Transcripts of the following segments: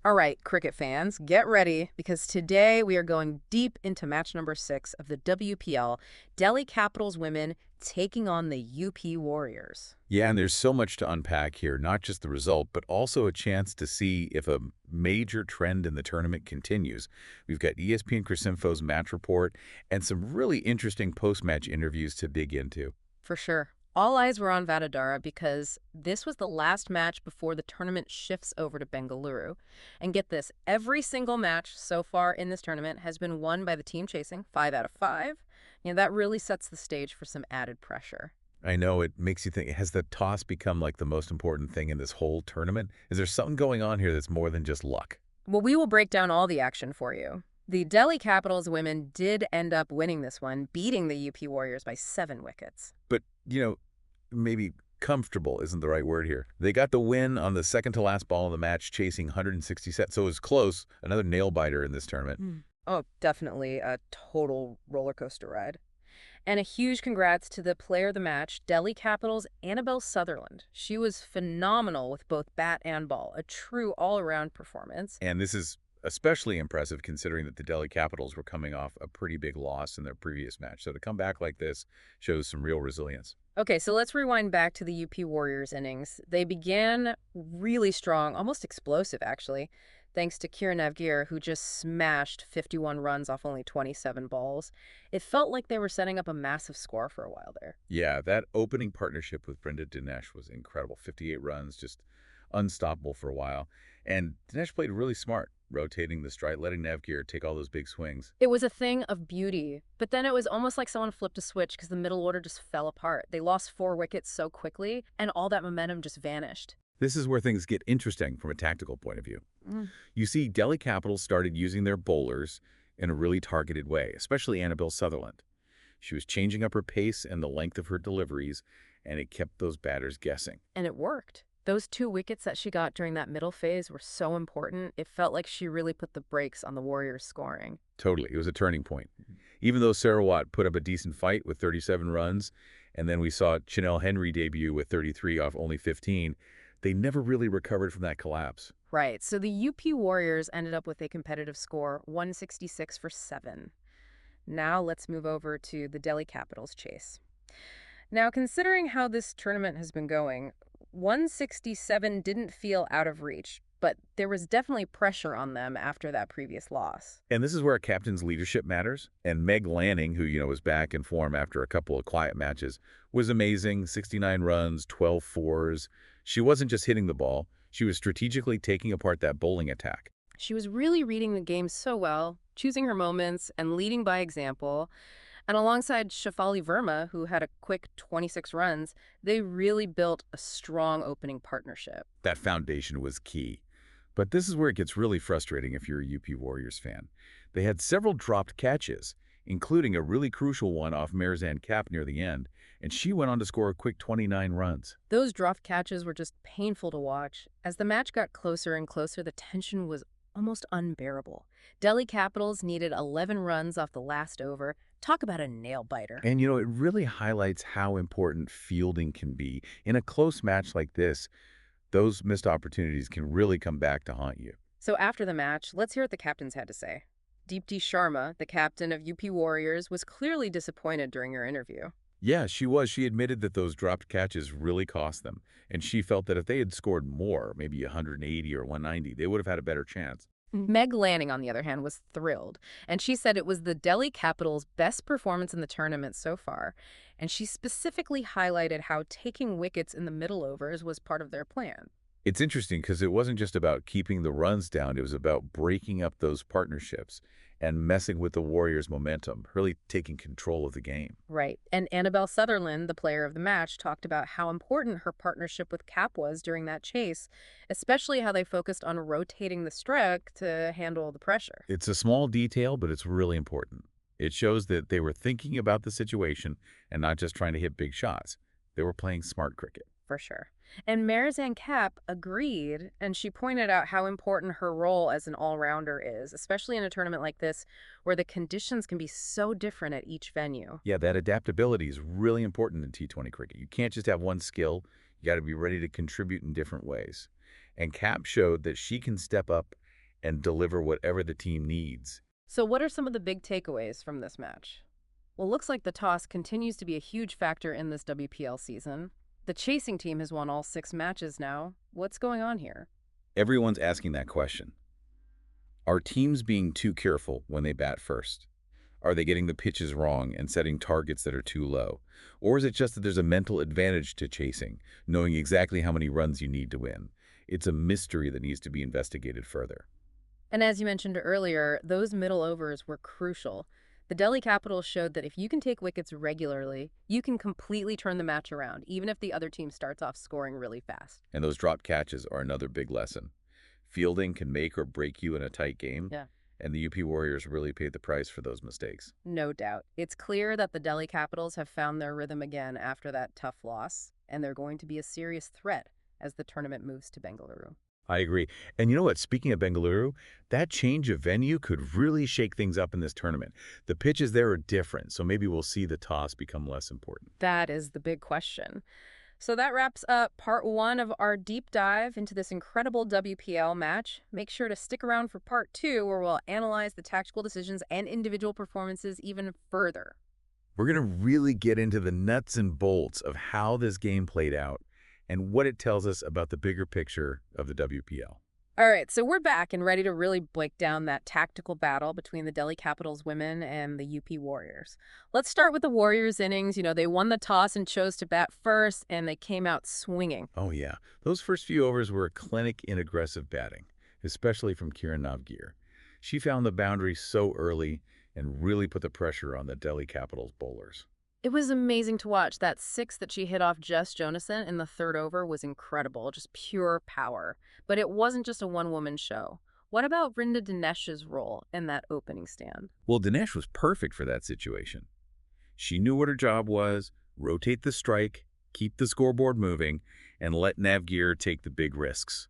All right, cricket fans, get ready because today we are going deep into match number 6 of the WPL, Delhi Capitals women taking on the UP Warriors. Yeah, and there's so much to unpack here, not just the result, but also a chance to see if a major trend in the tournament continues. We've got ESPN Cricinfo's match report and some really interesting post-match interviews to dig into. For sure. All eyes were on Vadodara because this was the last match before the tournament shifts over to Bengaluru. And get this, every single match so far in this tournament has been won by the team chasing, 5 out of 5. That really sets the stage for some added pressure. I know it makes you think, has the toss become like the most important thing in this whole tournament? Is there something going on here that's more than just luck? Well, we will break down all the action for you. The Delhi Capitals women did end up winning this one, beating the UP Warriors by 7 wickets. But, maybe comfortable isn't the right word here. They got the win on the second to last ball of the match, chasing 160 sets. So it was close. Another nail biter in this tournament. Oh, definitely a total roller coaster ride. And a huge congrats to the player of the match, Delhi Capitals' Annabelle Sutherland. She was phenomenal with both bat and ball, a true all-around performance. And this is especially impressive considering that the Delhi Capitals were coming off a pretty big loss in their previous match. So to come back like this shows some real resilience. Okay, so let's rewind back to the UP Warriors innings. They began really strong, almost explosive actually, thanks to Kieran Navgir, who just smashed 51 runs off only 27 balls. It felt like they were setting up a massive score for a while there. Yeah, that opening partnership with Brenda Dinesh was incredible. 58 runs, just unstoppable for a while. And Dinesh played really smart, rotating the strike, letting Navgir take all those big swings. It was a thing of beauty, but then it was almost like someone flipped a switch because the middle order just fell apart. They lost 4 wickets so quickly, and all that momentum just vanished. This is where things get interesting from a tactical point of view. Mm. You see, Delhi Capitals started using their bowlers in a really targeted way, especially Annabelle Sutherland. She was changing up her pace and the length of her deliveries, and it kept those batters guessing. And it worked. Those 2 wickets that she got during that middle phase were so important, it felt like she really put the brakes on the Warriors' scoring. Totally. It was a turning point. Even though Sarah Watt put up a decent fight with 37 runs, and then we saw Chanel Henry debut with 33 off only 15, they never really recovered from that collapse. Right, so the UP Warriors ended up with a competitive score, 166 for 7. Now let's move over to the Delhi Capitals chase. Now, considering how this tournament has been going, 167 didn't feel out of reach, but there was definitely pressure on them after that previous loss. And this is where a captain's leadership matters. And Meg Lanning, who, was back in form after a couple of quiet matches, was amazing. 69 runs, 12 fours. She wasn't just hitting the ball. She was strategically taking apart that bowling attack. She was really reading the game so well, choosing her moments and leading by example. And alongside Shafali Verma, who had a quick 26 runs, they really built a strong opening partnership. That foundation was key. But this is where it gets really frustrating if you're a UP Warriors fan. They had several dropped catches, including a really crucial one off Marizanne Kapp near the end, and she went on to score a quick 29 runs. Those dropped catches were just painful to watch. As the match got closer and closer, the tension was almost unbearable. Delhi Capitals needed 11 runs off the last over. Talk about a nail-biter. And, it really highlights how important fielding can be. In a close match like this, those missed opportunities can really come back to haunt you. So after the match, let's hear what the captains had to say. Deepti Sharma, the captain of UP Warriors, was clearly disappointed during her interview. Yeah, she was. She admitted that those dropped catches really cost them, and she felt that if they had scored more, maybe 180 or 190, they would have had a better chance. Meg Lanning, on the other hand, was thrilled, and she said it was the Delhi Capitals' best performance in the tournament so far, and she specifically highlighted how taking wickets in the middle overs was part of their plan. It's interesting because it wasn't just about keeping the runs down. It was about breaking up those partnerships and messing with the Warriors' momentum, really taking control of the game. Right. And Annabelle Sutherland, the player of the match, talked about how important her partnership with Cap was during that chase, especially how they focused on rotating the strike to handle the pressure. It's a small detail, but it's really important. It shows that they were thinking about the situation and not just trying to hit big shots. They were playing smart cricket. For sure. And Marizanne Kapp agreed, and she pointed out how important her role as an all-rounder is, especially in a tournament like this, where the conditions can be so different at each venue. Yeah, that adaptability is really important in T20 cricket. You can't just have one skill. You got to be ready to contribute in different ways. And Cap showed that she can step up and deliver whatever the team needs. So what are some of the big takeaways from this match? Well, looks like the toss continues to be a huge factor in this WPL season. The chasing team has won all 6 matches now. What's going on here? Everyone's asking that question. Are teams being too careful when they bat first? Are they getting the pitches wrong and setting targets that are too low? Or is it just that there's a mental advantage to chasing, knowing exactly how many runs you need to win? It's a mystery that needs to be investigated further. And as you mentioned earlier, those middle overs were crucial. The Delhi Capitals showed that if you can take wickets regularly, you can completely turn the match around, even if the other team starts off scoring really fast. And those drop catches are another big lesson. Fielding can make or break you in a tight game, Yeah. and the UP Warriors really paid the price for those mistakes. No doubt. It's clear that the Delhi Capitals have found their rhythm again after that tough loss, and they're going to be a serious threat as the tournament moves to Bengaluru. I agree. And you know what? Speaking of Bengaluru, that change of venue could really shake things up in this tournament. The pitches there are different, so maybe we'll see the toss become less important. That is the big question. So that wraps up part 1 of our deep dive into this incredible WPL match. Make sure to stick around for part 2, where we'll analyze the tactical decisions and individual performances even further. We're going to really get into the nuts and bolts of how this game played out and what it tells us about the bigger picture of the WPL. All right, so we're back and ready to really break down that tactical battle between the Delhi Capitals women and the UP Warriors. Let's start with the Warriors innings. They won the toss and chose to bat first, and they came out swinging. Oh, yeah. Those first few overs were a clinic in aggressive batting, especially from Kiran Navgir. She found the boundary so early and really put the pressure on the Delhi Capitals bowlers. It was amazing to watch. That 6 that she hit off Jess Jonason in the 3rd over was incredible, just pure power. But it wasn't just a one-woman show. What about Rinda Dinesh's role in that opening stand? Well, Dinesh was perfect for that situation. She knew what her job was: rotate the strike, keep the scoreboard moving, and let Navgir take the big risks.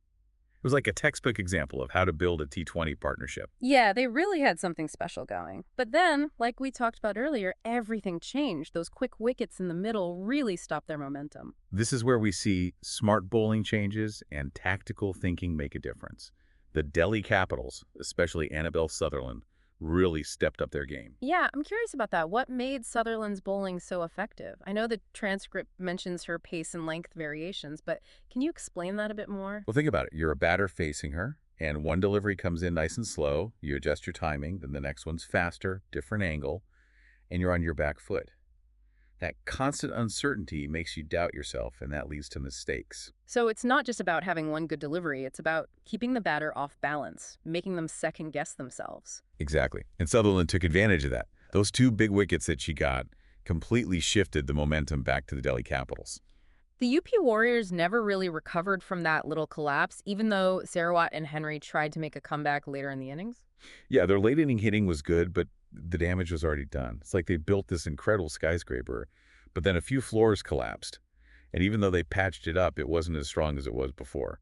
It was like a textbook example of how to build a T20 partnership. Yeah, they really had something special going. But then, like we talked about earlier, everything changed. Those quick wickets in the middle really stopped their momentum. This is where we see smart bowling changes and tactical thinking make a difference. The Delhi Capitals, especially Annabelle Sutherland, really stepped up their game. Yeah, I'm curious about that. What made Sutherland's bowling so effective? I know the transcript mentions her pace and length variations, but can you explain that a bit more? Well, think about it. You're a batter facing her, and one delivery comes in nice and slow. You adjust your timing, then the next one's faster, different angle, and you're on your back foot. That constant uncertainty makes you doubt yourself, and that leads to mistakes. So it's not just about having one good delivery, it's about keeping the batter off balance, making them second guess themselves. Exactly. And Sutherland took advantage of that. Those 2 big wickets that she got completely shifted the momentum back to the Delhi Capitals. The UP Warriors never really recovered from that little collapse, even though Sarawat and Henry tried to make a comeback later in the innings. Yeah, their late inning hitting was good, but the damage was already done. It's like they built this incredible skyscraper, but then a few floors collapsed. And even though they patched it up, it wasn't as strong as it was before.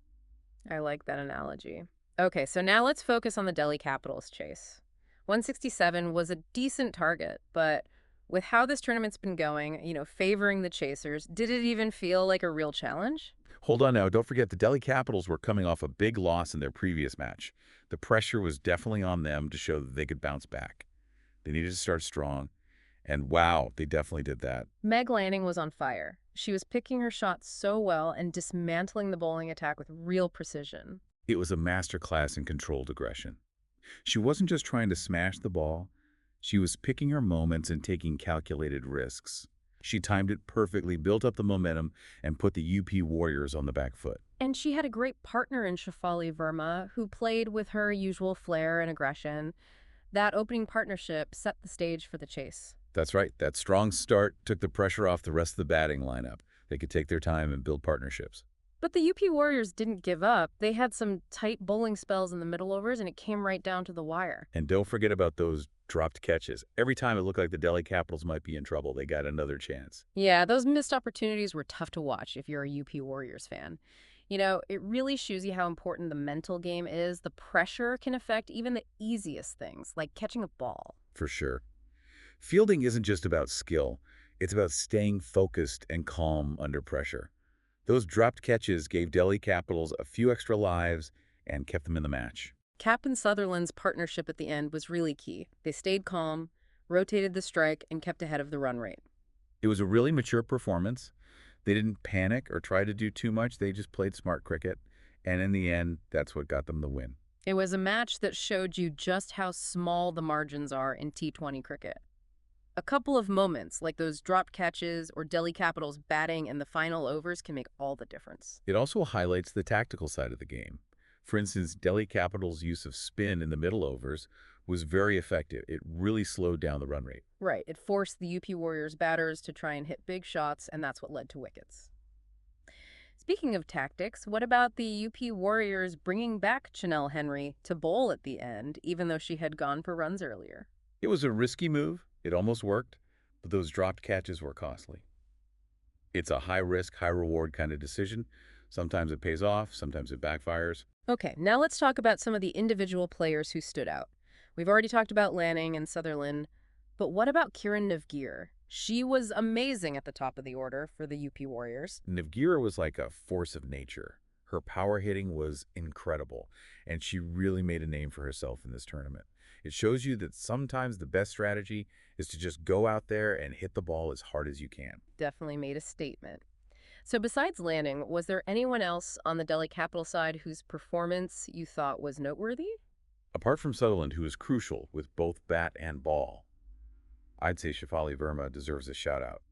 I like that analogy. Okay, so now let's focus on the Delhi Capitals chase. 167 was a decent target, but with how this tournament's been going, favoring the chasers, did it even feel like a real challenge? Hold on now, don't forget the Delhi Capitals were coming off a big loss in their previous match. The pressure was definitely on them to show that they could bounce back. They needed to start strong, and wow, they definitely did that. Meg Lanning was on fire. She was picking her shots so well and dismantling the bowling attack with real precision. It was a masterclass in controlled aggression. She wasn't just trying to smash the ball, she was picking her moments and taking calculated risks. She timed it perfectly, built up the momentum, and put the UP Warriors on the back foot. And she had a great partner in Shafali Verma, who played with her usual flair and aggression. That opening partnership set the stage for the chase. That's right. That strong start took the pressure off the rest of the batting lineup. They could take their time and build partnerships. But the UP Warriors didn't give up. They had some tight bowling spells in the middle overs, and it came right down to the wire. And don't forget about those dropped catches. Every time it looked like the Delhi Capitals might be in trouble, they got another chance. Yeah, those missed opportunities were tough to watch if you're a UP Warriors fan. It really shows you how important the mental game is. The pressure can affect even the easiest things, like catching a ball. For sure. Fielding isn't just about skill. It's about staying focused and calm under pressure. Those dropped catches gave Delhi Capitals a few extra lives and kept them in the match. Cap and Sutherland's partnership at the end was really key. They stayed calm, rotated the strike, and kept ahead of the run rate. It was a really mature performance. They didn't panic or try to do too much. They just played smart cricket. And in the end, that's what got them the win. It was a match that showed you just how small the margins are in T20 cricket. A couple of moments, like those dropped catches or Delhi Capitals batting in the final overs, can make all the difference. It also highlights the tactical side of the game. For instance, Delhi Capital's use of spin in the middle overs was very effective. It really slowed down the run rate. Right, it forced the UP Warriors batters to try and hit big shots, and that's what led to wickets. Speaking of tactics, what about the UP Warriors bringing back Chanel Henry to bowl at the end, even though she had gone for runs earlier? It was a risky move. It almost worked, but those dropped catches were costly. It's a high-risk, high-reward kind of decision. Sometimes it pays off, sometimes it backfires. Okay, now let's talk about some of the individual players who stood out. We've already talked about Lanning and Sutherland, but what about Kiran Navgir? She was amazing at the top of the order for the UP Warriors. Navgira was like a force of nature. Her power hitting was incredible, and she really made a name for herself in this tournament. It shows you that sometimes the best strategy is to just go out there and hit the ball as hard as you can. Definitely made a statement. So besides Lanning, was there anyone else on the Delhi Capital side whose performance you thought was noteworthy? Apart from Sutherland, who was crucial with both bat and ball, I'd say Shafali Verma deserves a shout-out.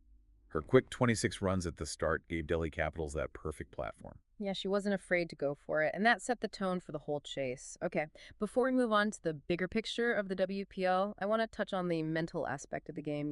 Her quick 26 runs at the start gave Delhi Capitals that perfect platform. Yeah, she wasn't afraid to go for it, and that set the tone for the whole chase. Okay, before we move on to the bigger picture of the WPL, I want to touch on the mental aspect of the game.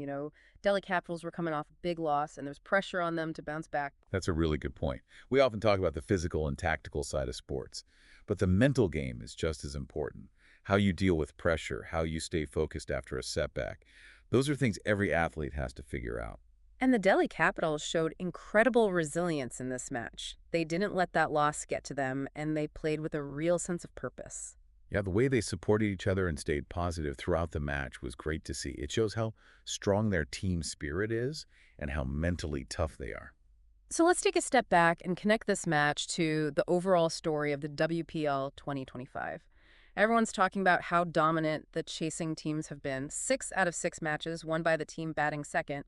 Delhi Capitals were coming off a big loss, and there's pressure on them to bounce back. That's a really good point. We often talk about the physical and tactical side of sports, but the mental game is just as important. How you deal with pressure, how you stay focused after a setback. Those are things every athlete has to figure out. And the Delhi Capitals showed incredible resilience in this match. They didn't let that loss get to them, and they played with a real sense of purpose. Yeah, the way they supported each other and stayed positive throughout the match was great to see. It shows how strong their team spirit is and how mentally tough they are. So let's take a step back and connect this match to the overall story of the WPL 2025. Everyone's talking about how dominant the chasing teams have been. 6 out of 6 matches won by the team batting second.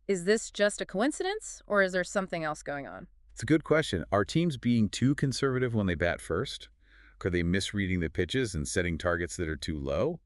Is this just a coincidence, or is there something else going on? It's a good question. Are teams being too conservative when they bat first? Are they misreading the pitches and setting targets that are too low?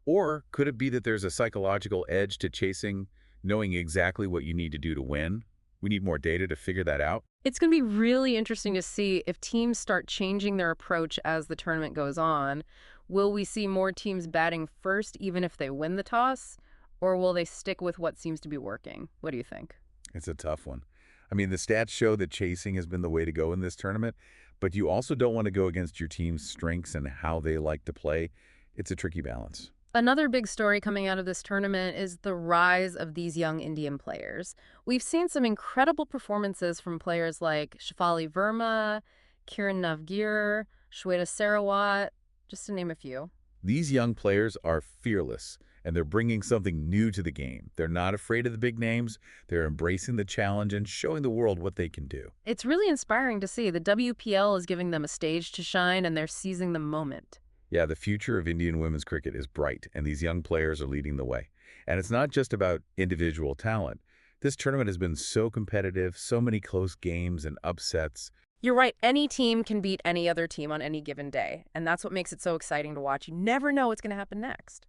Or could it be that there's a psychological edge to chasing, knowing exactly what you need to do to win? We need more data to figure that out. It's going to be really interesting to see if teams start changing their approach as the tournament goes on. Will we see more teams batting first even if they win the toss? Or will they stick with what seems to be working? What do you think? It's a tough one. I mean, the stats show that chasing has been the way to go in this tournament, but you also don't want to go against your team's strengths and how they like to play. It's a tricky balance. Another big story coming out of this tournament is the rise of these young Indian players. We've seen some incredible performances from players like Shafali Verma, Kiran Navgir, Shweta Sarawat, just to name a few. These young players are fearless, and they're bringing something new to the game. They're not afraid of the big names. They're embracing the challenge and showing the world what they can do. It's really inspiring to see. The WPL is giving them a stage to shine, and they're seizing the moment. Yeah, the future of Indian women's cricket is bright, and these young players are leading the way. And it's not just about individual talent. This tournament has been so competitive, so many close games and upsets. You're right. Any team can beat any other team on any given day, and that's what makes it so exciting to watch. You never know what's going to happen next.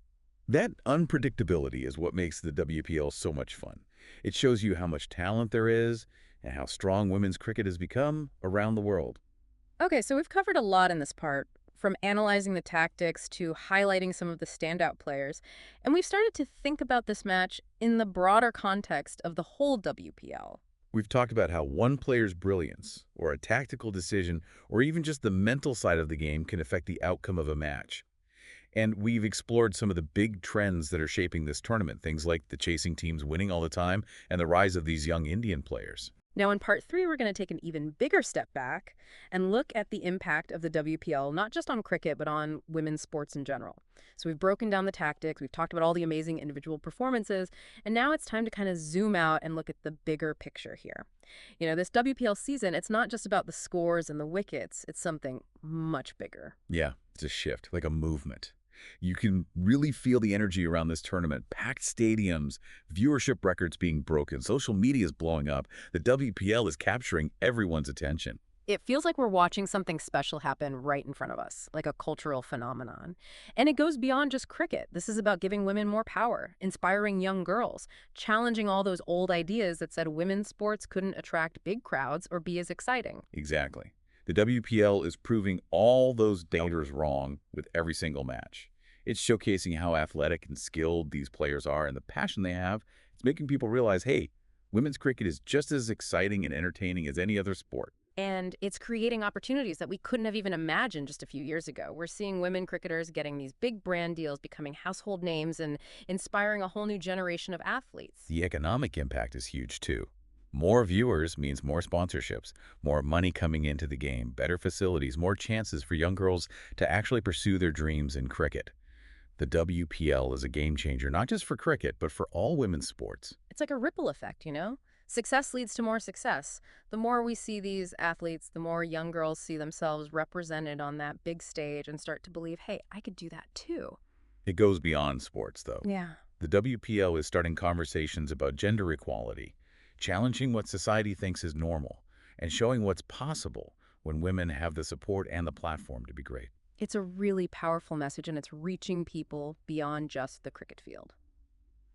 That unpredictability is what makes the WPL so much fun. It shows you how much talent there is and how strong women's cricket has become around the world. Okay, so we've covered a lot in this part, from analyzing the tactics to highlighting some of the standout players, and we've started to think about this match in the broader context of the whole WPL. We've talked about how one player's brilliance, or a tactical decision, or even just the mental side of the game can affect the outcome of a match. And we've explored some of the big trends that are shaping this tournament, things like the chasing teams winning all the time and the rise of these young Indian players. Now, in part 3, we're going to take an even bigger step back and look at the impact of the WPL, not just on cricket, but on women's sports in general. So we've broken down the tactics, we've talked about all the amazing individual performances, and now it's time to kind of zoom out and look at the bigger picture here. This WPL season, it's not just about the scores and the wickets, it's something much bigger. Yeah, It's a shift, like a movement. You can really feel the energy around this tournament. Packed stadiums, viewership records being broken, social media is blowing up. The WPL is capturing everyone's attention. It feels like we're watching something special happen right in front of us, like a cultural phenomenon. And it goes beyond just cricket. This is about giving women more power, inspiring young girls, challenging all those old ideas that said women's sports couldn't attract big crowds or be as exciting. Exactly. The WPL is proving all those doubters wrong with every single match. It's showcasing how athletic and skilled these players are and the passion they have. It's making people realize, hey, women's cricket is just as exciting and entertaining as any other sport. And it's creating opportunities that we couldn't have even imagined just a few years ago. We're seeing women cricketers getting these big brand deals, becoming household names, and inspiring a whole new generation of athletes. The economic impact is huge too. More viewers means more sponsorships, more money coming into the game, better facilities, more chances for young girls to actually pursue their dreams in cricket. The WPL is a game changer, not just for cricket, but for all women's sports. It's like a ripple effect, you know? Success leads to more success. The more we see these athletes, the more young girls see themselves represented on that big stage and start to believe, hey, I could do that too. It goes beyond sports, though. Yeah. The WPL is starting conversations about gender equality, challenging what society thinks is normal, and showing what's possible when women have the support and the platform to be great. It's a really powerful message, and it's reaching people beyond just the cricket field.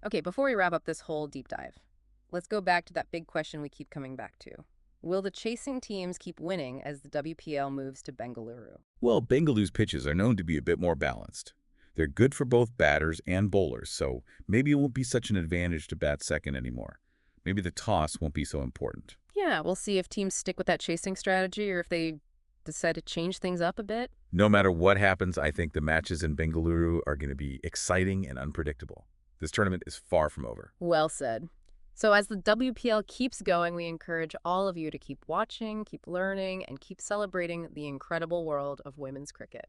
Okay, before we wrap up this whole deep dive, let's go back to that big question we keep coming back to. Will the chasing teams keep winning as the WPL moves to Bengaluru? Well, Bengaluru's pitches are known to be a bit more balanced. They're good for both batters and bowlers, so maybe it won't be such an advantage to bat second anymore. Maybe the toss won't be so important. Yeah, we'll see if teams stick with that chasing strategy or if they decide to change things up a bit. No matter what happens, I think the matches in Bengaluru are going to be exciting and unpredictable. This tournament is far from over. Well said. So as the WPL keeps going, we encourage all of you to keep watching, keep learning, and keep celebrating the incredible world of women's cricket.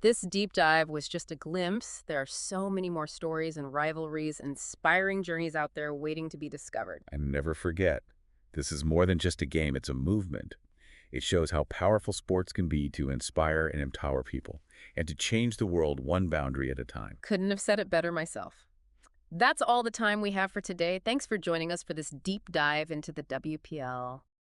This deep dive was just a glimpse. There are so many more stories and rivalries, inspiring journeys out there waiting to be discovered. And never forget, this is more than just a game, it's a movement. It shows how powerful sports can be to inspire and empower people, and to change the world one boundary at a time. Couldn't have said it better myself. That's all the time we have for today. Thanks for joining us for this deep dive into the WPL.